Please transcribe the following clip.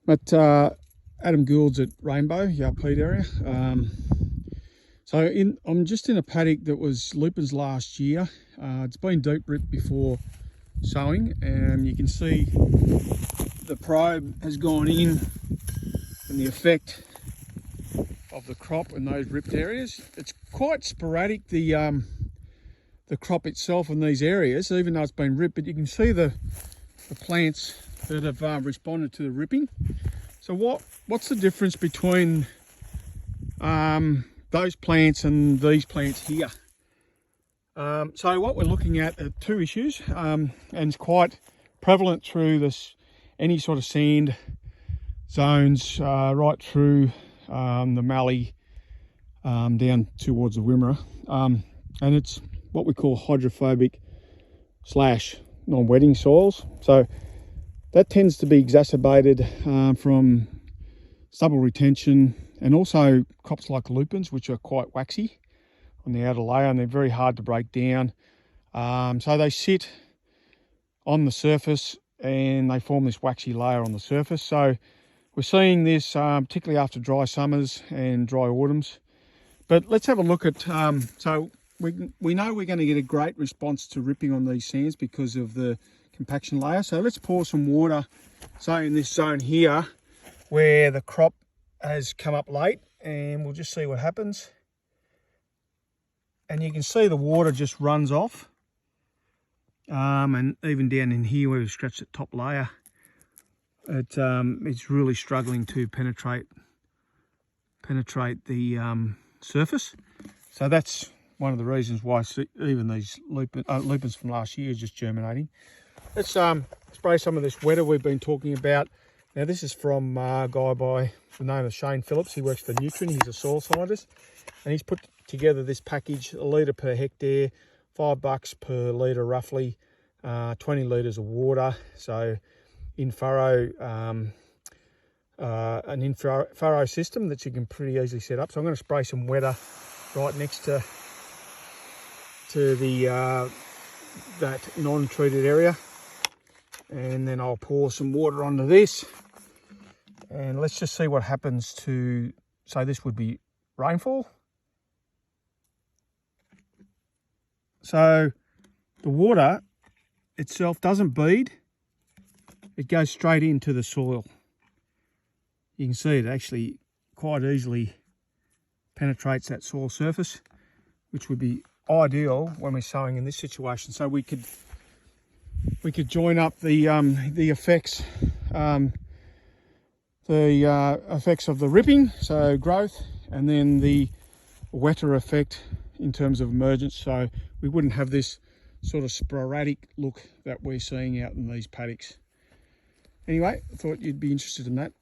But Adam Gould's at Rainbow, Yarpeed area. I'm just in a paddock that was lupins last year. It's been deep ripped before sowing, and you can see the probe has gone in and the effect of the crop in those ripped areas. It's quite sporadic, the crop itself in these areas, even though it's been ripped, but you can see the plants that have responded to the ripping. So what's the difference between those plants and these plants here? So what we're looking at are two issues, and it's quite prevalent through any sort of sand zones, right through the Mallee down towards the Wimmera, and it's what we call hydrophobic / non-wetting soils. So that tends to be exacerbated from stubble retention, and also crops like lupins, which are quite waxy on the outer layer, and they're very hard to break down. So they sit on the surface and they form this waxy layer on the surface. So we're seeing this particularly after dry summers and dry autumns. But let's have a look at, so we know we're going to get a great response to ripping on these sands because of the compaction layer. So let's pour some water, say in this zone here where the crop has come up late, and we'll just see what happens. And you can see the water just runs off, and even down in here where we scratched the top layer, it's really struggling to penetrate the surface. So that's one of the reasons why even these lupins from last year are just germinating. Let's spray some of this wetter we've been talking about. Now this is from a guy by the name of Shane Phillips. He works for Nutrien. He's a soil scientist, and he's put together this package, a litre per hectare, $5 per litre roughly, 20 litres of water. So in furrow, an in-furrow system that you can pretty easily set up. So I'm going to spray some wetter right next to the that non-treated area, and then I'll pour some water onto this, and let's just see what happens to, so this would be rainfall. So the water itself doesn't bead, it goes straight into the soil. You can see it actually quite easily penetrates that soil surface, which would be ideal when we're sowing in this situation. So we could join up the effects effects of the ripping, so growth, and then the wetter effect in terms of emergence, so we wouldn't have this sort of sporadic look that we're seeing out in these paddocks. Anyway, I thought you'd be interested in that.